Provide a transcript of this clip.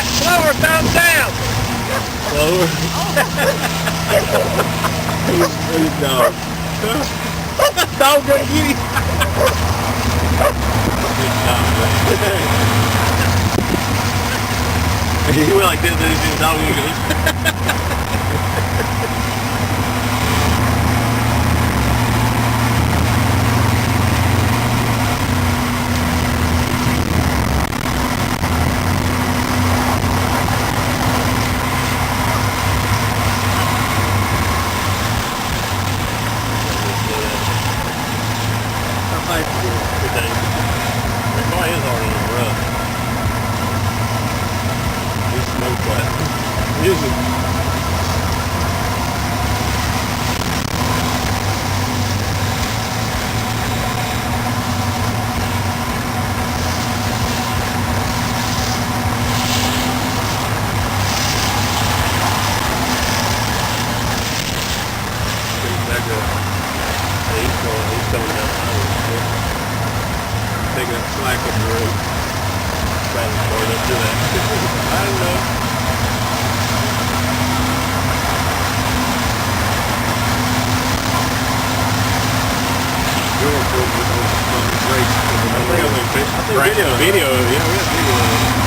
Slower, thumbs down. Slower. Good dog. Dog gonna get him. Good dog, man. He went like this, and the dog was going. Good day. The car is already in the rough. It's snow flat. Is it? He's coming down the highway. Taking a slack up the road. Trying to start up to that. I don't know. Video, yeah, we have video.